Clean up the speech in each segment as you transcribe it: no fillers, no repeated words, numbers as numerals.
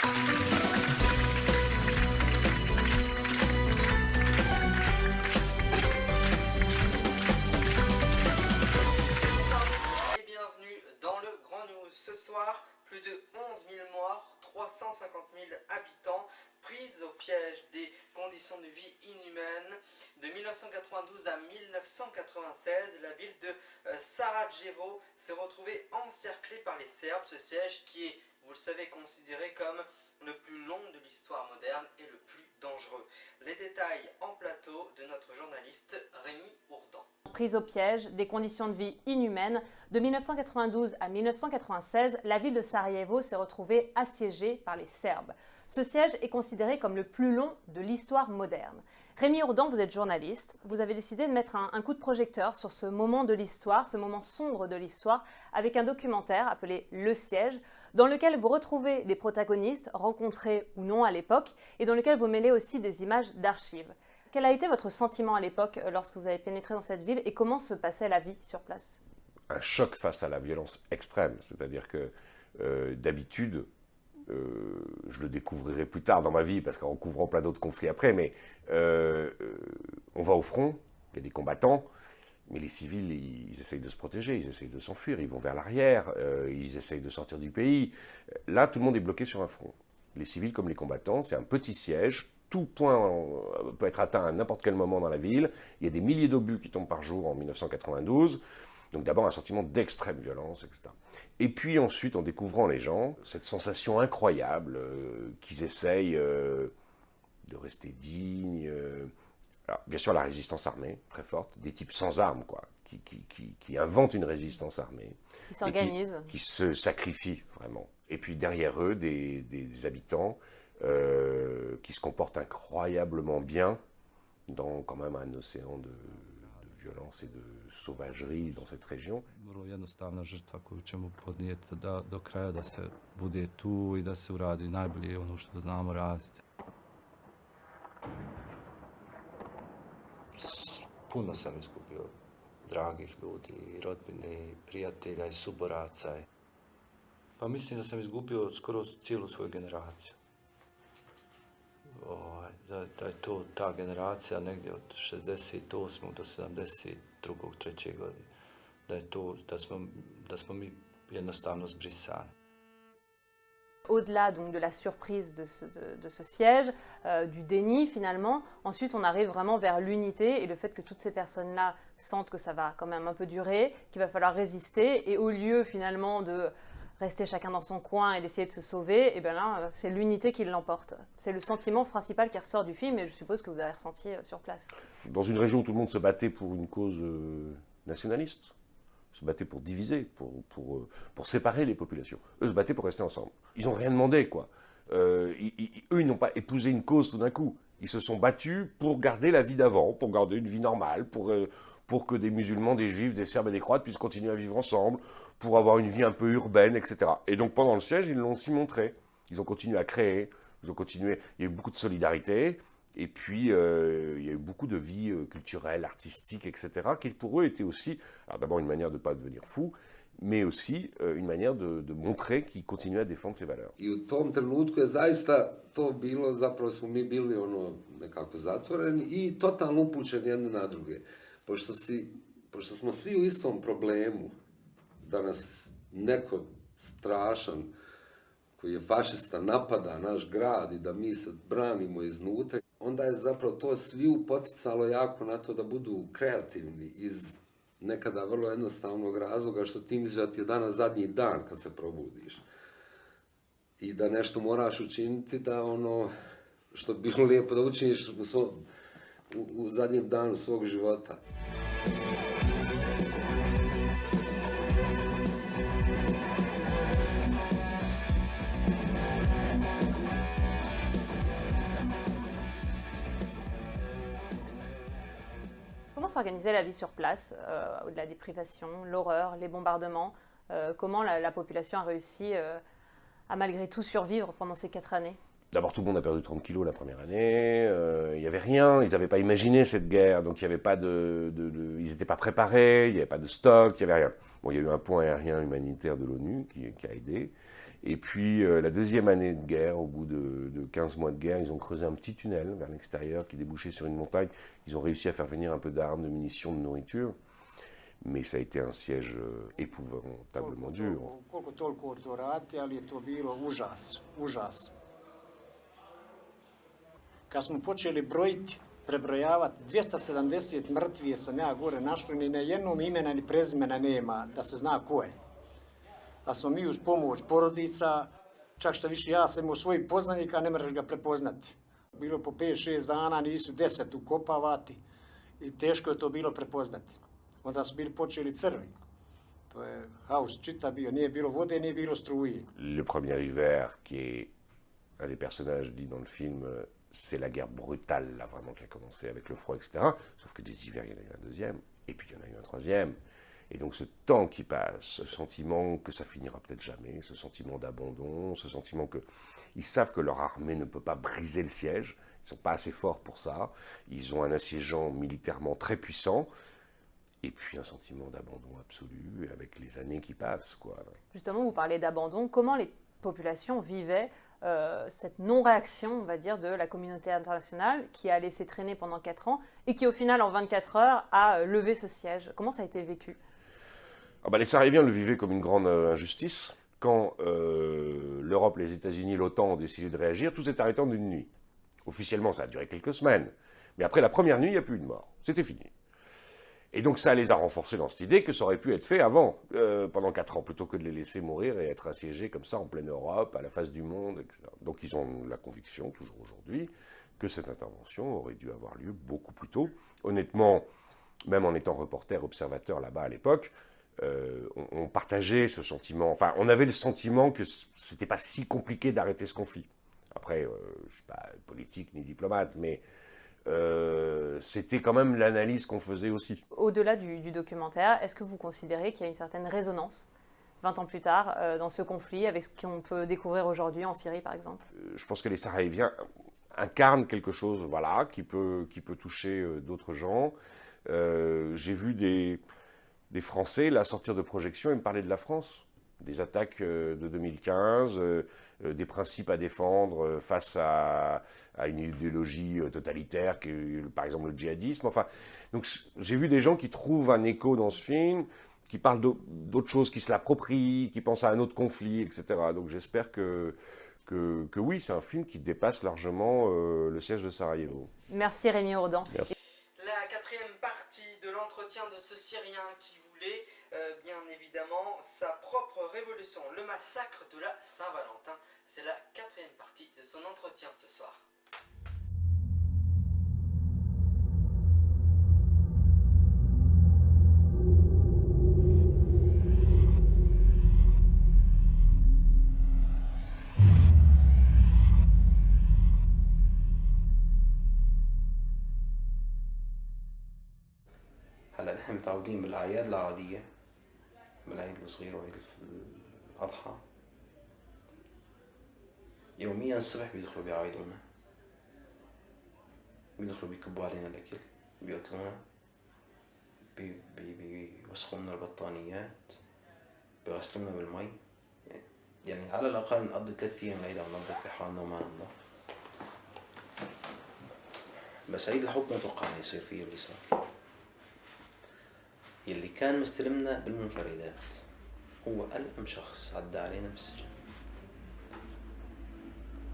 Et bienvenue dans le Grand News. Ce soir, plus de 11 000 morts, 350 000 habitants, prise au piège des conditions de vie inhumaines. De 1992 à 1996, la ville de Sarajevo s'est retrouvée encerclée par les Serbes. Ce siège qui est, vous le savez, considéré comme le plus long de l'histoire moderne et le plus dangereux. Les détails en plateau de notre journaliste Rémi Ourdan. Prise au piège, des conditions de vie inhumaines. De 1992 à 1996, la ville de Sarajevo s'est retrouvée assiégée par les Serbes. Ce siège est considéré comme le plus long de l'histoire moderne. Rémi Ourdan, vous êtes journaliste. Vous avez décidé de mettre un coup de projecteur sur ce moment de l'histoire, ce moment sombre de l'histoire, avec un documentaire appelé Le Siège, dans lequel vous retrouvez des protagonistes, rencontrés ou non à l'époque, et dans lequel vous mêlez aussi des images d'archives. Quel a été votre sentiment à l'époque lorsque vous avez pénétré dans cette ville et comment se passait la vie sur place? Un choc face à la violence extrême, c'est-à-dire que d'habitude, je le découvrirai plus tard dans ma vie parce qu'en couvrant plein d'autres conflits après, mais on va au front, il y a des combattants, mais les civils, ils essayent de se protéger, ils essayent de s'enfuir, ils vont vers l'arrière, ils essayent de sortir du pays. Là, tout le monde est bloqué sur un front. Les civils comme les combattants, c'est un petit siège. Tout point peut être atteint à n'importe quel moment dans la ville. Il y a des milliers d'obus qui tombent par jour en 1992. Donc d'abord un sentiment d'extrême violence, etc. Et puis ensuite, en découvrant les gens, cette sensation incroyable qu'ils essayent de rester dignes. Alors, bien sûr, la résistance armée, très forte, des types sans armes, quoi, qui inventent une résistance armée. Qui s'organisent. Qui se sacrifient, vraiment. Et puis derrière eux, des habitants qui se comportent incroyablement bien dans quand même un océan de violence et de sauvagerie dans cette région. Vrlo jednostavna žrtva koju ćemo podnijeti do kraja da se bude tu I da se uradi najbolje ono što znamo raditi. Puno sam izgubio dragih ljudi, rodbine, prijatelja I suboraca. Pa mislim da sam izgubio skoro cijelu svoju generaciju. Da je to ta generacija negdje od 68. do 72. 3. godine. Da je to, da smo mi jednostavno zbrisani. Au-delà donc de la surprise de ce siège, du déni finalement, ensuite on arrive vraiment vers l'unité et le fait que toutes ces personnes-là sentent que ça va quand même un peu durer, qu'il va falloir résister et au lieu finalement de rester chacun dans son coin et d'essayer de se sauver, et bien là, c'est l'unité qui l'emporte. C'est le sentiment principal qui ressort du film et je suppose que vous avez ressenti sur place. Dans une région où tout le monde se battait pour une cause nationaliste, se battait pour diviser, pour séparer les populations. Eux se battaient pour rester ensemble. Ils n'ont rien demandé, quoi. Eux, ils n'ont pas épousé une cause tout d'un coup. Ils se sont battus pour garder la vie d'avant, pour garder une vie normale, pour que des musulmans, des juifs, des serbes et des croates puissent continuer à vivre ensemble, pour avoir une vie un peu urbaine, etc. Et donc pendant le siège, ils l'ont aussi montré. Ils ont continué à créer, ils ont continué. Il y a eu beaucoup de solidarité, et puis il y a eu beaucoup de vie culturelle, artistique, etc., qui pour eux était aussi, alors d'abord une manière de ne pas devenir fou, mais aussi une manière de montrer qu'ils continuaient à défendre ces valeurs. I u tom trenutku je zaista to bilo, zapravo smo mi bili nekako zatvoreni I totalno upućeni jedni na druge. Pošto smo svi u istom problemu, da nas neko strašan koji je fašista napada naš grad I da mi se branimo iznutra, onda je zapravo to svi poticalo jako na to da budu kreativni iz nekada vrlo jednostavnog razloga što ti misliš da ti je danas zadnji dan kad se probudiš I da nešto moraš učiniti da ono što bi bilo lijepo da učiniš u zadnjem danu svog života. Comment s'organisait la vie sur place, au-delà des privations, l'horreur, les bombardements? Comment la population a réussi à malgré tout survivre pendant ces 4 années? D'abord, tout le monde a perdu 30 kilos la première année, il n'y avait rien, ils n'avaient pas imaginé cette guerre, donc il y avait pas ils n'étaient pas préparés, il n'y avait pas de stock, il n'y avait rien. Bon, il y a eu un pont aérien humanitaire de l'ONU qui a aidé, Et puis la deuxième année de guerre, au bout de 15 mois de guerre, ils ont creusé un petit tunnel vers l'extérieur qui débouchait sur une montagne. Ils ont réussi à faire venir un peu d'armes, de munitions, de nourriture. Mais ça a été un siège épouvantablement dur. Koliko toliko to rati, ali je to bilo užas, užas. Kad smo počeli brojiti, prebrojavati, 270 mrtvije sam ja gore našao, ni na jednom imena ni prezimena nema, da se zna ko je. Da smo mi uz pomoć porodica, čak što više ja sam imao svojih poznanika, ne možeš ga prepoznati. Bilo po 5-6 dana, nisu 10 ukopavati i teško je to bilo prepoznati. Onda su bili počeli crvi. To je haos čita bio, nije bilo vode, nije bilo struje. Le premier hiver, qui est un des personnages dit dans le film, c'est la guerre brutale, là, vraiment, qui a commencé avec le froid, etc. Sauf que des hivers, il y en a eu un deuxième, et puis il y en a eu un troisième. Et donc ce temps qui passe, ce sentiment que ça finira peut-être jamais, ce sentiment d'abandon, ce sentiment qu'ils savent que leur armée ne peut pas briser le siège, ils ne sont pas assez forts pour ça, ils ont un assiégeant militairement très puissant, et puis un sentiment d'abandon absolu avec les années qui passent, quoi. Justement, vous parlez d'abandon. Comment les populations vivaient cette non-réaction, on va dire, de la communauté internationale qui a laissé traîner pendant 4 ans et qui, au final, en 24 heures, a levé ce siège? Comment ça a été vécu? Les Sahraouiens le vivaient comme une grande injustice. Quand l'Europe, les États-Unis, l'OTAN ont décidé de réagir, tout s'est arrêté en une nuit. Officiellement, ça a duré quelques semaines. Mais après la première nuit, il n'y a plus eu de mort. C'était fini. Et donc ça les a renforcés dans cette idée que ça aurait pu être fait avant, pendant 4 ans, plutôt que de les laisser mourir et être assiégés comme ça en pleine Europe, à la face du monde, etc. Donc ils ont la conviction, toujours aujourd'hui, que cette intervention aurait dû avoir lieu beaucoup plus tôt. Honnêtement, même en étant reporter, observateur là-bas à l'époque, on partageait ce sentiment. Enfin, on avait le sentiment que c'était pas si compliqué d'arrêter ce conflit. Après, je ne suis pas politique ni diplomate, mais c'était quand même l'analyse qu'on faisait aussi. Au-delà du documentaire, est-ce que vous considérez qu'il y a une certaine résonance, 20 ans plus tard, dans ce conflit, avec ce qu'on peut découvrir aujourd'hui en Syrie, par exemple? Je pense que les Sahraouiens incarnent quelque chose, voilà, qui peut toucher d'autres gens. J'ai vu des Français, là, sortir de projection et me parler de la France, des attaques de 2015, des principes à défendre face à une idéologie totalitaire, par exemple le djihadisme. Enfin, donc j'ai vu des gens qui trouvent un écho dans ce film, qui parlent d'autres choses, qui se l'approprient, qui pensent à un autre conflit, etc. Donc j'espère que oui, c'est un film qui dépasse largement le siège de Sarajevo. Merci Rémi Ourdan. Merci. La quatrième partie de l'entretien de ce Syrien qui voulait, bien évidemment, sa propre révolution, le massacre de la Saint-Valentin. C'est la quatrième partie de son entretien ce soir. هلا نحن متعودين بالاعياد العاديه، بالعيد الصغير وعيد الاضحى، يوميا الصبح بيدخلوا بيعايدونا، بيدخلوا بيكبوا علينا الاكل، بيقتلونا، بيوسخوا لنا البطانيات، بيغسلونا بالمي. يعني على الاقل نقضي 3 ايام العيد عم ننظف بحالنا وما ننظف. بس عيد الحب ما توقع يصير فيه اللي صار. يلي كان مستلمنا بالمنفردات هو ألم شخص عدى علينا بالسجن.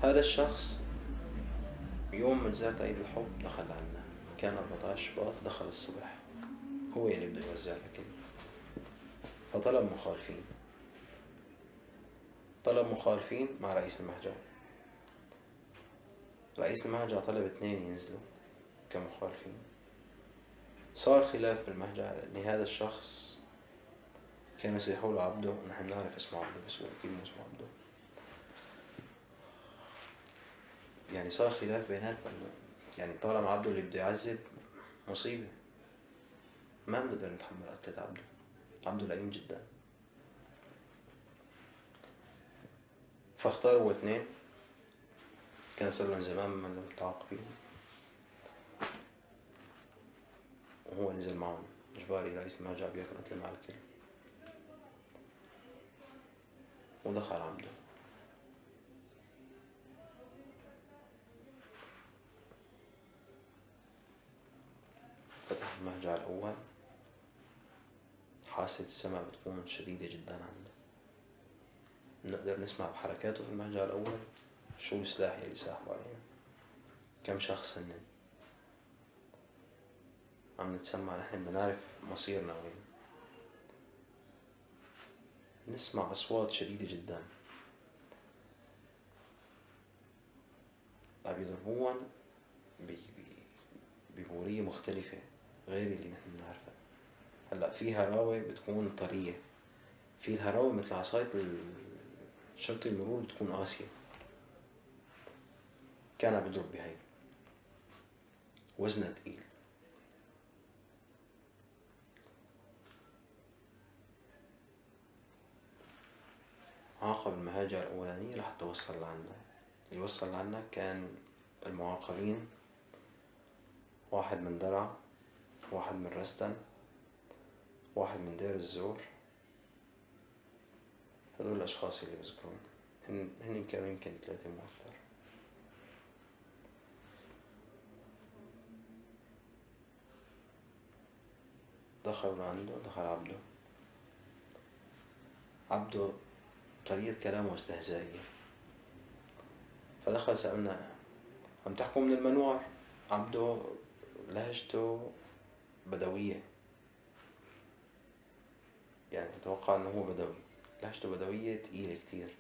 هذا الشخص يوم مجزرة عيد الحب دخل عنا، كان 14 شباط، دخل الصبح، هو يلي بده يوزع الأكل، فطلب مخالفين، طلب مخالفين مع رئيس المهجع. رئيس المهجع طلب 2 ينزلوا كمخالفين. صار خلاف بالمهجع لأن هذا الشخص كانوا يصيحوا له عبده، ونحن نعرف اسمه عبده بس هو أكيد مو اسمه عبده. يعني صار خلاف بيناتنا، يعني طالما عبده اللي بده يعذب مصيبة، ما بنقدر نتحمل قتلة عبده. عبده لئيم جدا. فاختاروا 2 كان صار لهم زمان من متعاقبين، وهو نزل معهم إجباري. رئيس المهجع بياكل قتل مع الكل، ودخل عبده المهجع الأول حاسة السمع بتكون شديدة جدا عنده. نقدر نسمع بحركاته في المهجع الأول شو السلاح يلي ساحبه علينا، كم شخص هن عم نتسمع، نحن بدنا نعرف مصيرنا وين. نسمع أصوات شديدة جدا عم يضربون ببورية مختلفة غير اللي نحن بنعرفها. هلا في هراوي بتكون طرية، في الهراوي مثل عصاية شرطي المرور بتكون قاسية. كان عم يضرب بهاي وزنها تقيل. عاقب المهاجر الأولانية لحتى وصل لعنا. اللي وصل لعنا كان المعاقبين، واحد من درعا، واحد من رستن، واحد من دير الزور. هدول الأشخاص اللي بذكرون هن كانوا يمكن 3 مو أكتر. دخلوا لعنده، دخل عبده طريقة كلامه استهزائية، فدخل سألنا عم تحكوا من المنوار؟ عبده لهجته بدوية، يعني أتوقع إنه هو بدوي، لهجته بدوية تقيلة كتير.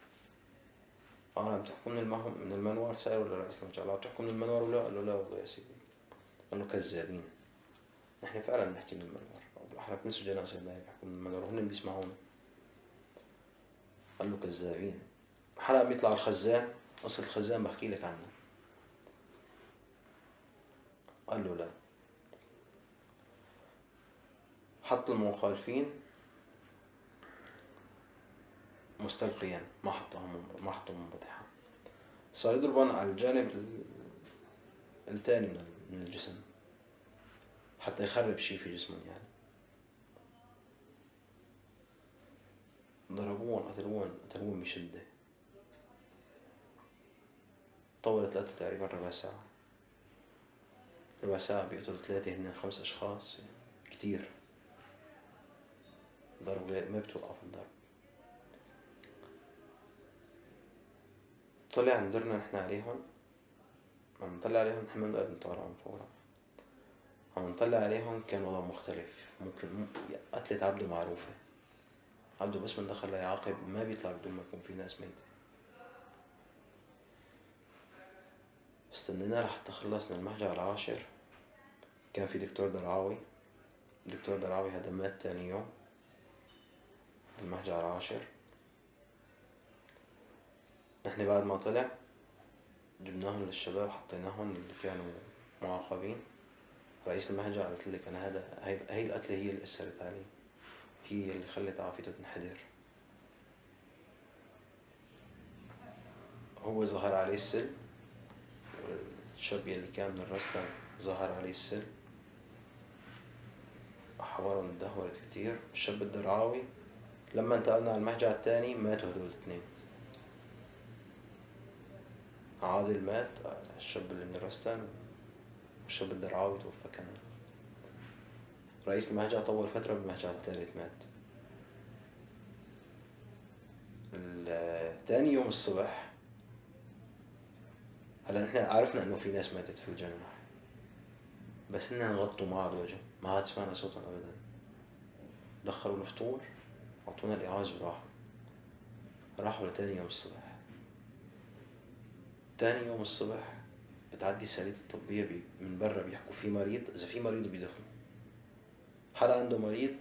عم تحكوا من المنوار؟ سألوا لرئيس المجال عم تحكوا من المنوار ولا؟ قال له لا والله يا سيدي. قال له كذابين، نحن فعلا بنحكي من المنوار، بالأحرى كنسوا جنازة بيحكوا من المنوار وهن بيسمعونا. قال له كذابين. حلقة بيطلع الخزان، قصة الخزان بحكي لك عنها. قال له لا. حط المخالفين مستلقيا، ما حطهم منبطحا. صار يضربون على الجانب الثاني من الجسم حتى يخرب شيء في جسمهم يعني. ضربوهم قتلوهم بشدة. طولت القتل تقريبا ربع ساعة بيقتلوا 3 هن 5 أشخاص، كتير ضرب ما بتوقف الضرب. طلع ندرنا نحن عليهم، عم نطلع عليهم نحن ما بنقدر نطالعهم فورا. عم نطلع عليهم كان وضع مختلف. ممكن قتلة عبده معروفة، عبده بس من دخل ليعاقب ما بيطلع بدون ما يكون في ناس ميتة. استنينا لحتى خلصنا المهجع العاشر. كان في دكتور درعاوي هذا مات تاني يوم المهجع العاشر. نحن بعد ما طلع جبناهم للشباب، حطيناهم اللي كانوا معاقبين. رئيس المهجع قلت لك أنا هاي القتلة هي اللي أثرت علي، هي اللي خلت عافيته تنحدر. هو ظهر عليه السلم، والشاب يلي كان من الرستن ظهر عليه السلم، حوارهم اتدهورت كتير. الشاب الدرعاوي لما انتقلنا على المهجع الثاني ماتوا هدول 2. عادل مات، الشاب اللي من الرستن، والشاب الدرعاوي توفى كمان. رئيس المهجع طول فترة بالمهجع الثالث مات. تاني يوم الصبح، هلا نحن عرفنا انه في ناس ماتت في الجناح، بس اننا غطوا معه الوجه، ما عاد سمعنا صوتهم ابدا. دخلوا الفطور، عطونا الإعاز وراحوا لتاني يوم الصبح. تاني يوم الصبح بتعدي السالية الطبية من برا بيحكوا في مريض، إذا في مريض بيدخلوا. حدا عنده مريض،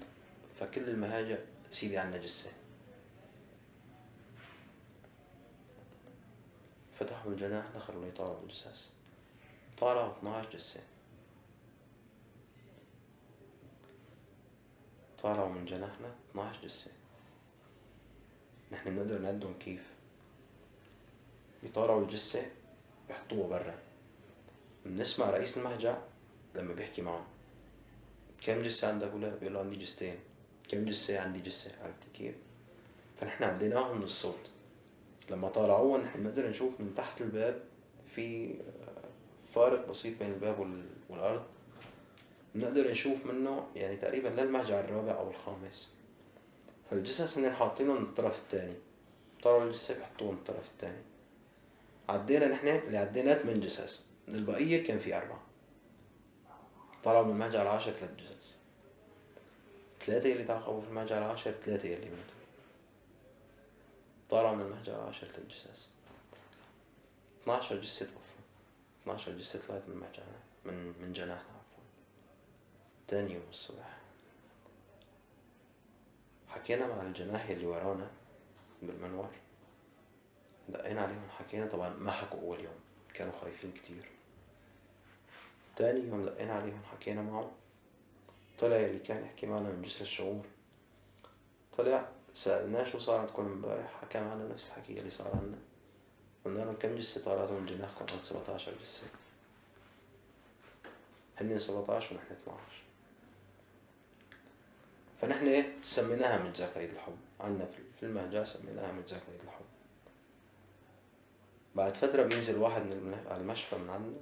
فكل المهاجع سيدي عنا جثة. فتحوا الجناح، دخلوا ليطالعوا الجثث. طالعوا 12 جثة. طالعوا من جناحنا 12 جثة. نحن بنقدر نعدهم كيف؟ بيطالعوا الجثة بيحطوها برا. بنسمع رئيس المهجع لما بيحكي معهم كم جثة عندك ولا؟ بيقول له عندي جثتين. كم جثة؟ عندي جثة. عرفت كيف؟ فنحن عديناهم من الصوت. لما طالعوها نحن نقدر نشوف من تحت الباب في فارق بسيط بين الباب والأرض. بنقدر نشوف منه يعني تقريبا للمهجع الرابع أو الخامس. فالجثث هن حاطينهم من الطرف الثاني، طلعوا الجثة بيحطوهم من الطرف الثاني. عدينا نحن اللي عدينا 8 جثث، من البقية كان في 4. طلعوا من المهجع العاشر 3 جثث، 3 يلي تعاقبوا في المهجع العاشر، 3 يلي ماتوا. طلعوا من المهجع العاشر 3 جثث، 12 جثة توفوا، 12 جثة طلعت من مهجعنا من جناحنا عفوا. تاني يوم الصبح حكينا مع الجناح اللي ورانا بالمنور، دقينا عليهم حكينا، طبعا ما حكوا أول يوم كانوا خايفين كتير. تاني يوم دقينا عليهم حكينا معهم، طلع اللي كان يحكي معنا من جسر الشعور، طلع سألناه شو صار عندكم امبارح، حكى معنا نفس الحكي اللي صار عنا. قلنا لهم كم جثة طارت من جناحكم؟ قال 17 جثة. هن 17 ونحن 12. فنحن سميناها مجزرة عيد الحب، عنا في المهجع سميناها مجزرة عيد الحب. بعد فترة بينزل واحد من المشفى من عنا،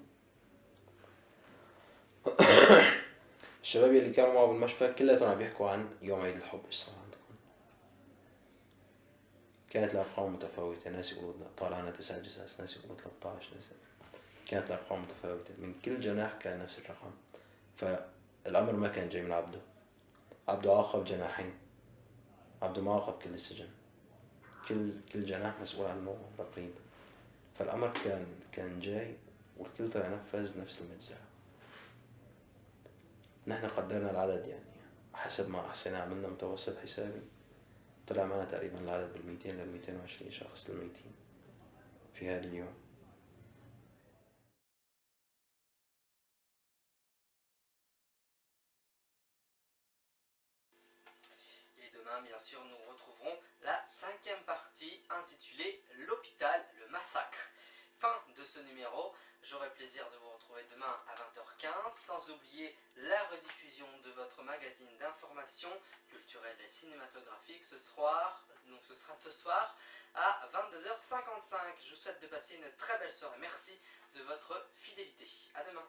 الشباب اللي كانوا معه بالمشفى كلياتهم عم يحكوا عن يوم عيد الحب ايش صار عندكم. كانت الأرقام متفاوتة، ناس يقولوا طالعنا 9 جثث، ناس يقولوا 13 ناس. كانت الأرقام متفاوتة، من كل جناح كان نفس الرقم. فالأمر ما كان جاي من عبده، عبده عاقب جناحين، عبده ما عاقب كل السجن، كل جناح مسؤول عنه رقيب. فالأمر كان جاي والكل طلع نفذ نفس المجزرة. نحن قدرنا العدد يعني حسب ما أحسنا، عملنا متوسط حسابي، طلع معنا تقريبا العدد بال200 لل220 شخص الميتين في هذا اليوم. Et demain, bien sûr, nous retrouverons la 5e partie intitulée L'hôpital, le massacre. Fin de ce numéro. J'aurai plaisir de vous retrouver demain à 20h15, sans oublier la rediffusion de votre magazine d'information culturelle et cinématographique ce soir. Donc ce sera ce soir à 22h55. Je vous souhaite de passer une très belle soirée. Merci de votre fidélité. À demain.